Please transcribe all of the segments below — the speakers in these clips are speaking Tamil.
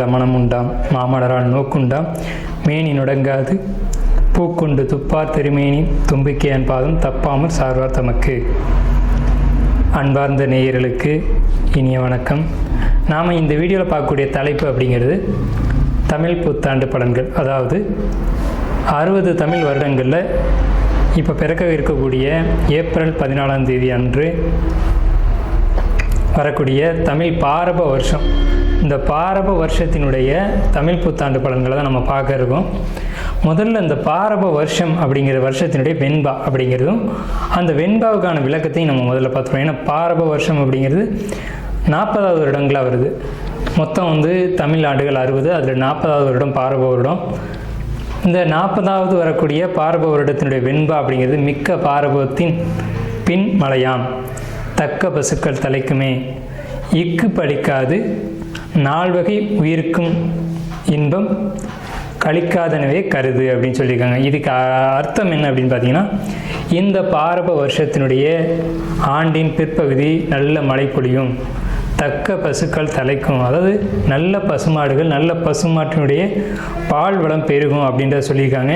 நல்ல மனமுண்டாம் மாமலரால் நோக்குண்டாம் மேனி நுடங்காது பூக்கொண்டு துப்பார் திருமேனி தும்பிக்கை அன்பாதும் தப்பாமல் சார்வார் தமக்கு. அன்பார்ந்த நேயர்களுக்கு இனிய வணக்கம். நாம் இந்த வீடியோவில் பார்க்கக்கூடிய தலைப்பு அப்படிங்கிறது தமிழ் புத்தாண்டு பலன்கள். அதாவது 60 தமிழ் வருடங்களில் இப்போ பிறக்க இருக்கக்கூடிய ஏப்ரல் 14ஆம் தேதி அன்று வரக்கூடிய தமிழ் பாரப வருஷம், இந்த பாரப வருஷத்தினுடைய தமிழ் புத்தாண்டு பலன்களை தான் நம்ம பார்க்க இருக்கோம். முதல்ல இந்த பாரப வருஷம் அப்படிங்கிற வருஷத்தினுடைய வெண்பா அப்படிங்கிறதும் அந்த வெண்பாவுக்கான விளக்கத்தையும் நம்ம முதல்ல பார்த்துருவோம். ஏன்னா பாரப வருஷம் அப்படிங்கிறது 40வது வருடங்களாக வருது. மொத்தம் தமிழ் ஆண்டுகள் 60, அதில் 40வது வருடம் பாரப வருடம். இந்த 40வது வரக்கூடிய பாரப வருடத்தினுடைய வெண்பா அப்படிங்கிறது மிக்க பாரபத்தின் பின் மலையாம் தக்க பசுக்கள் தலைக்குமே இக்கு பழிக்காது நால்வகை உயிருக்கும் இன்பம் கழிக்காதனவே கருது அப்படின்னு சொல்லியிருக்காங்க. இதுக்கு அர்த்தம் என்ன அப்படின்னு பார்த்தீங்கன்னா, இந்த பாரப வருஷத்தினுடைய ஆண்டின் பிற்பகுதி நல்ல மழை பொழியும், தக்க பசுக்கள் தலைக்கும், அதாவது நல்ல பசுமாடுகள் நல்ல பசுமாட்டினுடைய பால் வளம் பெருகும் அப்படின்றத சொல்லியிருக்காங்க.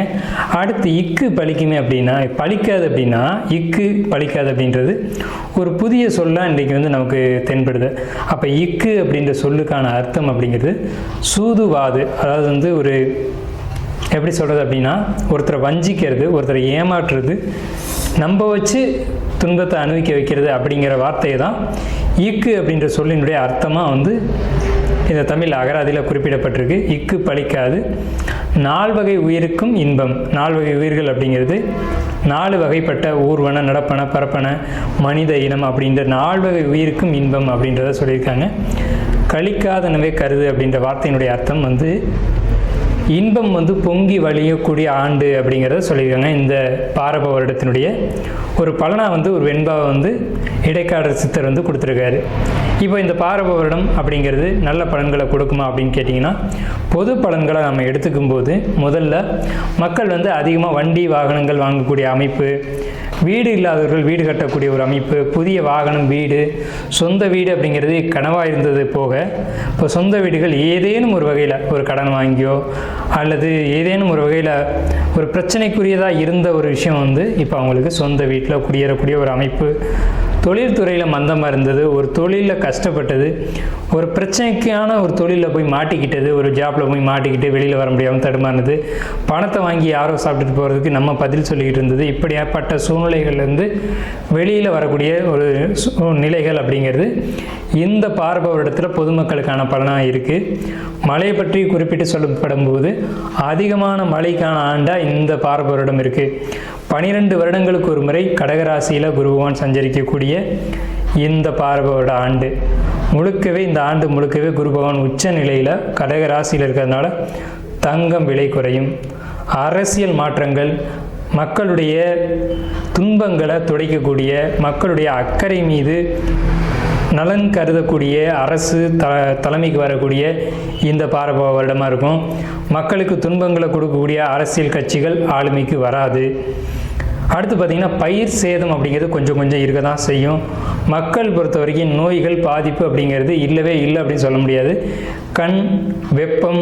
அடுத்து இக்கு பழிக்குமே அப்படின்னா, பழிக்காது அப்படின்னா இக்கு பழிக்காது அப்படின்றது ஒரு புதிய சொல்லாக இன்றைக்கி நமக்கு தென்படுது. அப்போ இக்கு அப்படின்ற சொல்லுக்கான அர்த்தம் அப்படிங்கிறது சூதுவாது. அதாவது ஒரு எப்படி சொல்கிறது அப்படின்னா, ஒருத்தரை வஞ்சிக்கிறது, ஒருத்தரை ஏமாற்றுறது, நம்ப வச்சு துன்பத்தை அனுபவிக்க வைக்கிறது அப்படிங்கிற வார்த்தையை தான் இக்கு அப்படின்ற சொல்லினுடைய அர்த்தமாக இந்த தமிழ் அகராதியில் குறிப்பிடப்பட்டிருக்கு. இக்கு பழிக்காது 4 வகை உயிருக்கும் இன்பம். 4 வகை உயிர்கள் அப்படிங்கிறது 4 வகைப்பட்ட ஊர்வன நடப்பன பரப்பன மனித இனம் அப்படின்ற 4 வகை உயிருக்கும் இன்பம் அப்படின்றத சொல்லியிருக்காங்க. கழிக்காதனவே கருது அப்படின்ற வார்த்தையினுடைய அர்த்தம் இன்பம் பொங்கி வழியக்கூடிய ஆண்டு அப்படிங்கிறத சொல்லியிருக்காங்க. இந்த பாரப வருடத்தினுடைய ஒரு பலனாக ஒரு வெண்பாவை இடைக்காடர் சித்தர் கொடுத்துருக்காரு. இப்போ இந்த பாரப வருடம் அப்படிங்கிறது நல்ல பலன்களை கொடுக்குமா அப்படின்னு கேட்டிங்கன்னா, பொது பலன்களை நம்ம எடுத்துக்கும் போது முதல்ல மக்கள் அதிகமாக வண்டி வாகனங்கள் வாங்கக்கூடிய அமைப்பு, வீடு இல்லாதவர்கள் வீடு கட்டக்கூடிய ஒரு அமைப்பு, புதிய வாகனம், வீடு, சொந்த வீடு அப்படிங்கிறது கனவாக இருந்தது போக இப்போ சொந்த வீடுகள் ஏதேனும் ஒரு வகையில் ஒரு கடன் வாங்கியோ அல்லது ஏதேனும் ஒரு வகையில் ஒரு பிரச்சனைக்குரியதாக இருந்த ஒரு விஷயம் இப்போ அவங்களுக்கு சொந்த வீட்டில் குடியேறக்கூடிய ஒரு அமைப்பு, தொழில்துறையில் மந்தமாக இருந்தது, ஒரு தொழிலில் கஷ்டப்பட்டது, ஒரு பிரச்சனைக்கான ஒரு தொழிலில் போய் மாட்டிக்கிட்டது, ஒரு ஜாப்பில் போய் மாட்டிக்கிட்டு வெளியில் வர முடியாமல் தடுமாறுனது, பணத்தை வாங்கி யாரோ சாப்பிட்டுட்டு போகிறதுக்கு நம்ம பதில் சொல்லிக்கிட்டு இருந்தது, இப்படியாப்பட்ட சூழ்நிலைகள்லேருந்து வெளியில் வரக்கூடிய ஒரு நிலைகள் அப்படிங்கிறது இந்த பாரப வருடத்தில் பொதுமக்களுக்கான பலனாக இருக்குது. மழையை பற்றி குறிப்பிட்டு சொல்லப்படும் போது அதிகமான மழைக்கான ஆண்டாக இந்த பாரப வருடம் இருக்குது. 12 வருடங்களுக்கு ஒரு முறை கடகராசியில் குரு பகவான் சஞ்சரிக்கக்கூடிய இந்த பாரப வருட ஆண்டு முழுக்கவே, இந்த ஆண்டு முழுக்கவே குரு பகவான் உச்ச நிலையில் கடகராசியில் இருக்கிறதுனால தங்கம் விலை குறையும், அரசியல் மாற்றங்கள், மக்களுடைய துன்பங்களை துடைக்கக்கூடிய, மக்களுடைய அக்கறை மீது நலன் கருதக்கூடிய அரசு தலைமைக்கு வரக்கூடிய இந்த பாரப வருடமாக இருக்கும். மக்களுக்கு துன்பங்களை கொடுக்கக்கூடிய அரசியல் கட்சிகள் ஆளுமைக்கு வராது. அடுத்து பார்த்திங்கன்னா, பயிர் சேதம் அப்படிங்கிறது கொஞ்சம் கொஞ்சம் இருக்க தான் செய்யும். மக்கள் பொறுத்த வரைக்கும் நோய்கள் பாதிப்பு அப்படிங்கிறது இல்லவே இல்லை அப்படின்னு சொல்ல முடியாது. கண், வெப்பம்,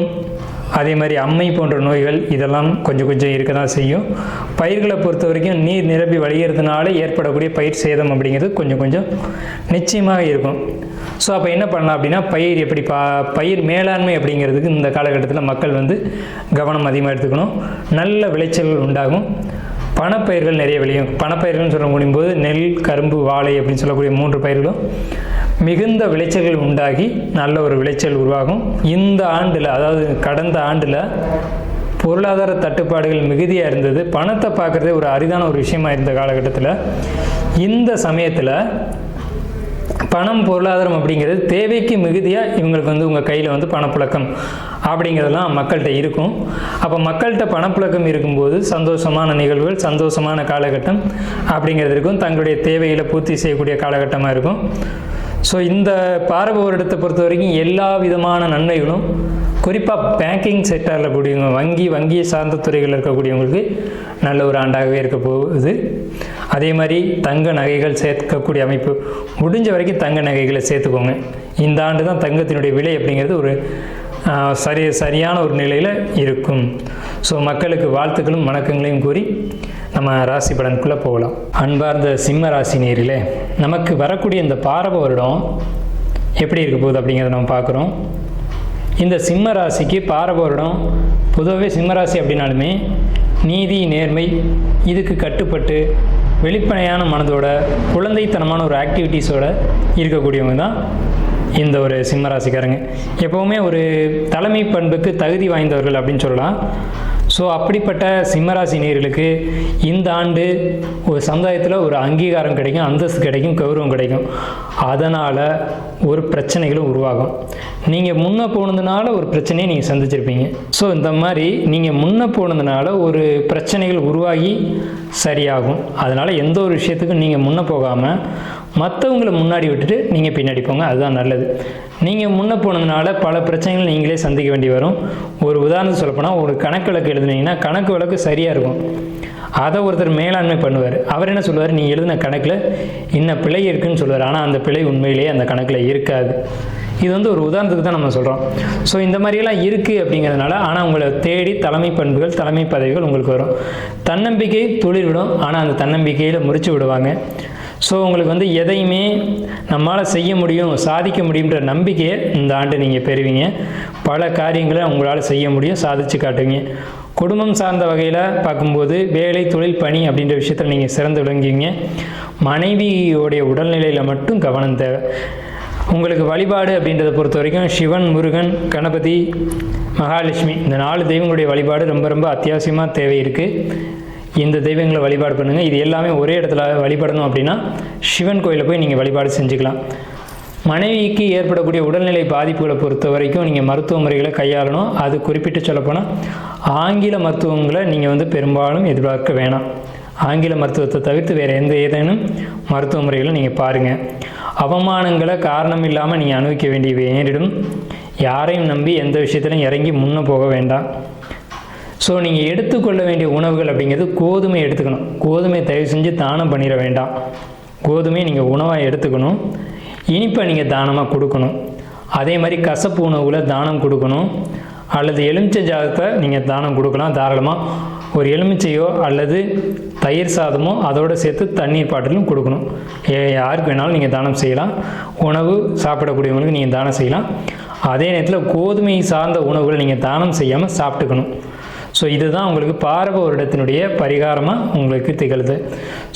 அதே மாதிரி அம்மை போன்ற நோய்கள் இதெல்லாம் கொஞ்சம் கொஞ்சம் இருக்க தான் செய்யும். பயிர்களை பொறுத்த வரைக்கும் நீர் நிரம்பி வழிகிறதுனால ஏற்படக்கூடிய பயிர் சேதம் அப்படிங்கிறது கொஞ்சம் கொஞ்சம் நிச்சயமாக இருக்கும். ஸோ அப்போ என்ன பண்ணலாம் அப்படின்னா, பயிர் எப்படி பயிர் மேலாண்மை அப்படிங்கிறதுக்கு இந்த காலகட்டத்தில் மக்கள் கவனம் அதிகமாக எடுத்துக்கணும். நல்ல விளைச்சல்கள் உண்டாகும். பணப்பயிர்கள் நிறைய விளையும். பணப்பயிர்கள்னு சொல்ல முடியும் போது நெல், கரும்பு, வாழை அப்படின்னு சொல்லக்கூடிய 3 பயிர்களும் மிகுந்த விளைச்சல்கள் உண்டாகி நல்ல ஒரு விளைச்சல் உருவாகும். இந்த ஆண்டில், அதாவது கடந்த ஆண்டில் பொருளாதார தட்டுப்பாடுகள் மிகுதியாக இருந்தது. பணத்தை பார்க்குறதே ஒரு அரிதான ஒரு விஷயமா இருந்த காலகட்டத்தில் இந்த சமயத்தில் பணம், பொருளாதாரம் அப்படிங்கிறது தேவைக்கு மிகுதியாக இவங்களுக்கு உங்கள் கையில் பணப்புழக்கம் அப்படிங்கிறதெல்லாம் மக்கள்கிட்ட இருக்கும். அப்போ மக்கள்கிட்ட பணப்புழக்கம் இருக்கும்போது சந்தோஷமான நிகழ்வுகள், சந்தோஷமான காலகட்டம் அப்படிங்கிறது இருக்கும். தங்களுடைய தேவைகளை பூர்த்தி செய்யக்கூடிய காலகட்டமாக இருக்கும். ஸோ இந்த பாரப வருடத்தை பொறுத்த வரைக்கும் எல்லா விதமான நன்மைகளும், குறிப்பாக பேங்கிங் செக்டாரில் கூடியவங்க, வங்கியை சார்ந்த துறைகளில் இருக்கக்கூடியவங்களுக்கு நல்ல ஒரு ஆண்டாகவே இருக்க போகுது. அதே மாதிரி தங்க நகைகள் சேர்க்கக்கூடிய அமைப்பு, முடிஞ்ச வரைக்கும் தங்க நகைகளை சேர்த்துக்கோங்க. இந்த ஆண்டு தான் தங்கத்தினுடைய விலை அப்படிங்கிறது ஒரு சரியான ஒரு நிலையில் இருக்கும். ஸோ மக்களுக்கு வாழ்த்துக்களும் வணக்கங்களையும் கூறி நம்ம ராசி பலனுக்குள்ளே போகலாம். அன்பார்ந்த சிம்ம ராசி நேயர்களே, நமக்கு வரக்கூடிய இந்த பாரப வருடம் எப்படி இருக்க போகுது அப்படிங்கிறத நம்ம பார்க்குறோம். இந்த சிம்ம ராசிக்கு பாரப வருடம், பொதுவாகவே சிம்ம ராசி அப்படின்னாலுமே நீதி நேர்மை இதுக்கு கட்டுப்பட்டு வெளிப்படையான மனதோட குழந்தைத்தனமான ஒரு ஆக்டிவிட்டீஸோடு இருக்கக்கூடியவங்க தான் இந்த ஒரு சிம்மராசிக்காரங்க. எப்போவுமே ஒரு தலைமை பண்புக்கு தகுதி வாய்ந்தவர்கள் அப்படின்னு சொல்லலாம். ஸோ அப்படிப்பட்ட சிம்மராசி நேயர்களுக்கு இந்த ஆண்டு ஒரு சமுதாயத்தில் ஒரு அங்கீகாரம் கிடைக்கும், அந்தஸ்து கிடைக்கும், கௌரவம் கிடைக்கும். அதனால் ஒரு பிரச்சனைகளும் உருவாகும். நீங்கள் முன்னே போனதுனால ஒரு பிரச்சனையை நீங்கள் சந்திச்சிருப்பீங்க. ஸோ இந்த மாதிரி நீங்கள் முன்னே போனதுனால ஒரு பிரச்சனைகள் உருவாகி சரியாகும். அதனால் எந்த ஒரு விஷயத்துக்கும் நீங்கள் முன்னே போகாமல் மற்றவங்களை முன்னாடி விட்டுட்டு நீங்கள் பின்னாடி போங்க, அதுதான் நல்லது. நீங்கள் முன்னே போனதுனால பல பிரச்சனைகள் நீங்களே சந்திக்க வேண்டி வரும். ஒரு உதாரணம் சொல்லப்போனால், ஒரு கணக்கு வழக்கு எழுதுனீங்கன்னா கணக்கு வழக்கு சரியாக இருக்கும், அதை ஒருத்தர் மேலாண்மை பண்ணுவார். அவர் என்ன சொல்லுவார், நீ எழுதின கணக்கில் இன்ன பிழை இருக்குன்னு சொல்லுவார். ஆனால் அந்த பிழை உண்மையிலேயே அந்த கணக்கில் இருக்காது. இது வந்து ஒரு உதாரணத்துக்கு தான் நம்ம சொல்கிறோம். ஸோ இந்த மாதிரியெல்லாம் இருக்குது அப்படிங்கிறதுனால, ஆனால் உங்களை தேடி தலைமை பண்புகள், தலைமை பதவிகள் உங்களுக்கு வரும். தன்னம்பிக்கை துளிர்விடும், ஆனால் அந்த தன்னம்பிக்கையில் முறிச்சு விடுவாங்க. ஸோ உங்களுக்கு வந்து எதையுமே நம்மளால் செய்ய முடியும், சாதிக்க முடியுன்ற நம்பிக்கையை இந்த ஆண்டு நீங்கள் பெறுவீங்க. பல காரியங்களை உங்களால் செய்ய முடியும், சாதித்து காட்டுவீங்க. குடும்பம் சார்ந்த வகையில் பார்க்கும்போது வேலை, தொழில், பணி அப்படின்ற விஷயத்தில் நீங்கள் சிறந்து விளங்குவீங்க. மனைவியோடைய உடல்நிலையில் மட்டும் கவனம் தேவை. உங்களுக்கு வழிபாடு அப்படின்றத பொறுத்த வரைக்கும் சிவன், முருகன், கணபதி, மகாலட்சுமி இந்த 4 தெய்வங்களுடைய வழிபாடு ரொம்ப ரொம்ப அத்தியாவசியமாக தேவை இருக்குது. இந்த தெய்வங்களை வழிபாடு பண்ணுங்கள். இது எல்லாமே ஒரே இடத்துல வழிபடணும் அப்படின்னா சிவன் கோயிலில் போய் நீங்கள் வழிபாடு செஞ்சுக்கலாம். மனைவிக்கு ஏற்படக்கூடிய உடல்நிலை பாதிப்புகளை பொறுத்த வரைக்கும் நீங்கள் மருத்துவ முறைகளை கையாளணும். அது குறிப்பிட்டு சொல்லப்போனால் ஆங்கில மருத்துவங்களை நீங்கள் வந்து பெரும்பாலும் எதிர்பார்க்க வேணாம். ஆங்கில மருத்துவத்தை தவிர்த்து வேறு ஏதேனும் மருத்துவ முறைகளை நீங்கள் பாருங்கள். அவமானங்களை காரணம் இல்லாமல் நீங்கள் அனுபவிக்க வேண்டிய நேரிடும். யாரையும் நம்பி எந்த விஷயத்திலும் இறங்கி முன்னே போக வேண்டாம். ஸோ நீங்கள் எடுத்துக்கொள்ள வேண்டிய உணவுகள் அப்படிங்கிறது கோதுமை எடுத்துக்கணும். கோதுமை தயவு செஞ்சு தானம் பண்ணிட வேண்டாம். கோதுமையை நீங்கள் உணவாக எடுத்துக்கணும். இனிப்பை நீங்கள் தானமாக கொடுக்கணும். அதே மாதிரி கசப்பு உணவுகளை தானம் கொடுக்கணும். அல்லது எலுமிச்சை ஜாதத்தை நீங்கள் தானம் கொடுக்கலாம். தாராளமாக ஒரு எலுமிச்சையோ அல்லது தயிர் சாதமோ அதோடு சேர்த்து தண்ணீர் பாட்டிலும் கொடுக்கணும். யாருக்கு வேணாலும் நீங்கள் தானம் செய்யலாம். உணவு சாப்பிடக்கூடியவங்களுக்கு நீங்கள் தானம் செய்யலாம். அதே நேரத்தில் கோதுமை சார்ந்த உணவுகளை நீங்கள் தானம் செய்யாமல் சாப்பிட்டுக்கணும். ஸோ இதுதான் உங்களுக்கு பாரப வருடத்தினுடைய பரிகாரமாக உங்களுக்கு திகழுது.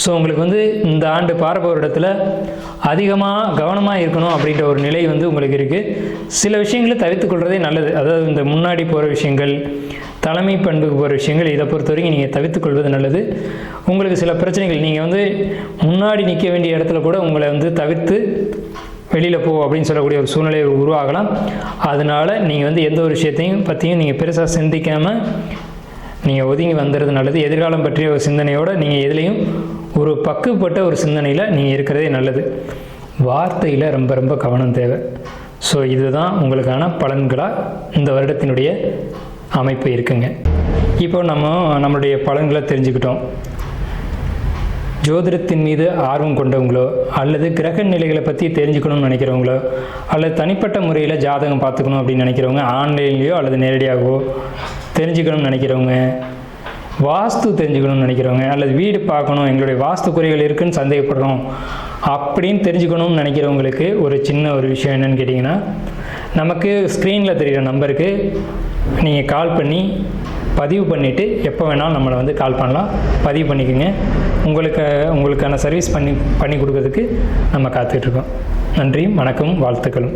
ஸோ உங்களுக்கு வந்து இந்த ஆண்டு பாரப வருடத்தில் அதிகமாக கவனமாக இருக்கணும் அப்படின்ற ஒரு நிலை வந்து உங்களுக்கு இருக்குது. சில விஷயங்களை தவிர்த்துக்கொள்கிறதே நல்லது. அதாவது இந்த முன்னாடி போகிற விஷயங்கள், தலைமை பண்புக்கு போகிற விஷயங்கள், இதை பொறுத்த வரைக்கும் நீங்கள் தவிர்த்துக்கொள்வது நல்லது. உங்களுக்கு சில பிரச்சனைகள், நீங்கள் வந்து முன்னாடி நிற்க வேண்டிய இடத்துல கூட உங்களை வந்து தவிர்த்து வெளியில் போ அப்படின்னு சொல்லக்கூடிய ஒரு சூழ்நிலை உருவாகலாம். அதனால் நீங்கள் வந்து எந்த ஒரு விஷயத்தையும் பற்றியும் நீங்கள் பெருசாக சிந்திக்காமல் நீங்கள் ஒதுங்கி வந்துடுறது நல்லது. எதிர்காலம் பற்றிய ஒரு சிந்தனையோடு நீங்கள் எதுலேயும் ஒரு பக்குவப்பட்ட ஒரு சிந்தனையில் நீங்கள் இருக்கிறதே நல்லது. வார்த்தையில் ரொம்ப ரொம்ப கவனம் தேவை. ஸோ இதுதான் உங்களுக்கான பலன்களாக இந்த வருடத்தினுடைய அமைப்பு இருக்குங்க. இப்போ நம்மளுடைய பலன்களை தெரிஞ்சுக்கிட்டோம். ஜோதிடத்தின் மீது ஆர்வம் கொண்டவங்களோ அல்லது கிரக நிலைகளை பற்றி தெரிஞ்சுக்கணும்னு நினைக்கிறவங்களோ அல்லது தனிப்பட்ட முறையில் ஜாதகம் பார்த்துக்கணும் அப்படின்னு நினைக்கிறவங்க, ஆன்லைன்லேயோ அல்லது நேரடியாகவோ தெரிஞ்சுக்கணும்னு நினைக்கிறவங்க, வாஸ்து தெரிஞ்சுக்கணும்னு நினைக்கிறவங்க, அல்லது வீடு பார்க்கணும், எங்களுடைய வாஸ்து குறைகள் இருக்குதுன்னு சந்தேகப்படுறோம் அப்படின்னு தெரிஞ்சுக்கணும்னு நினைக்கிறவங்களுக்கு ஒரு சின்ன ஒரு விஷயம் என்னென்னு கேட்டிங்கன்னா, நமக்கு ஸ்க்ரீனில் தெரிகிற நம்பருக்கு நீங்கள் கால் பண்ணி பதிவு பண்ணிவிட்டு எப்போ வேணாலும் நம்மளை வந்து கால் பண்ணலாம். பதிவு பண்ணிக்கோங்க. உங்களுக்கான சர்வீஸ் பண்ணி கொடுக்கறதுக்கு நம்ம காத்துட்ருக்கோம். நன்றி, வணக்கம், வாழ்த்துக்களும்.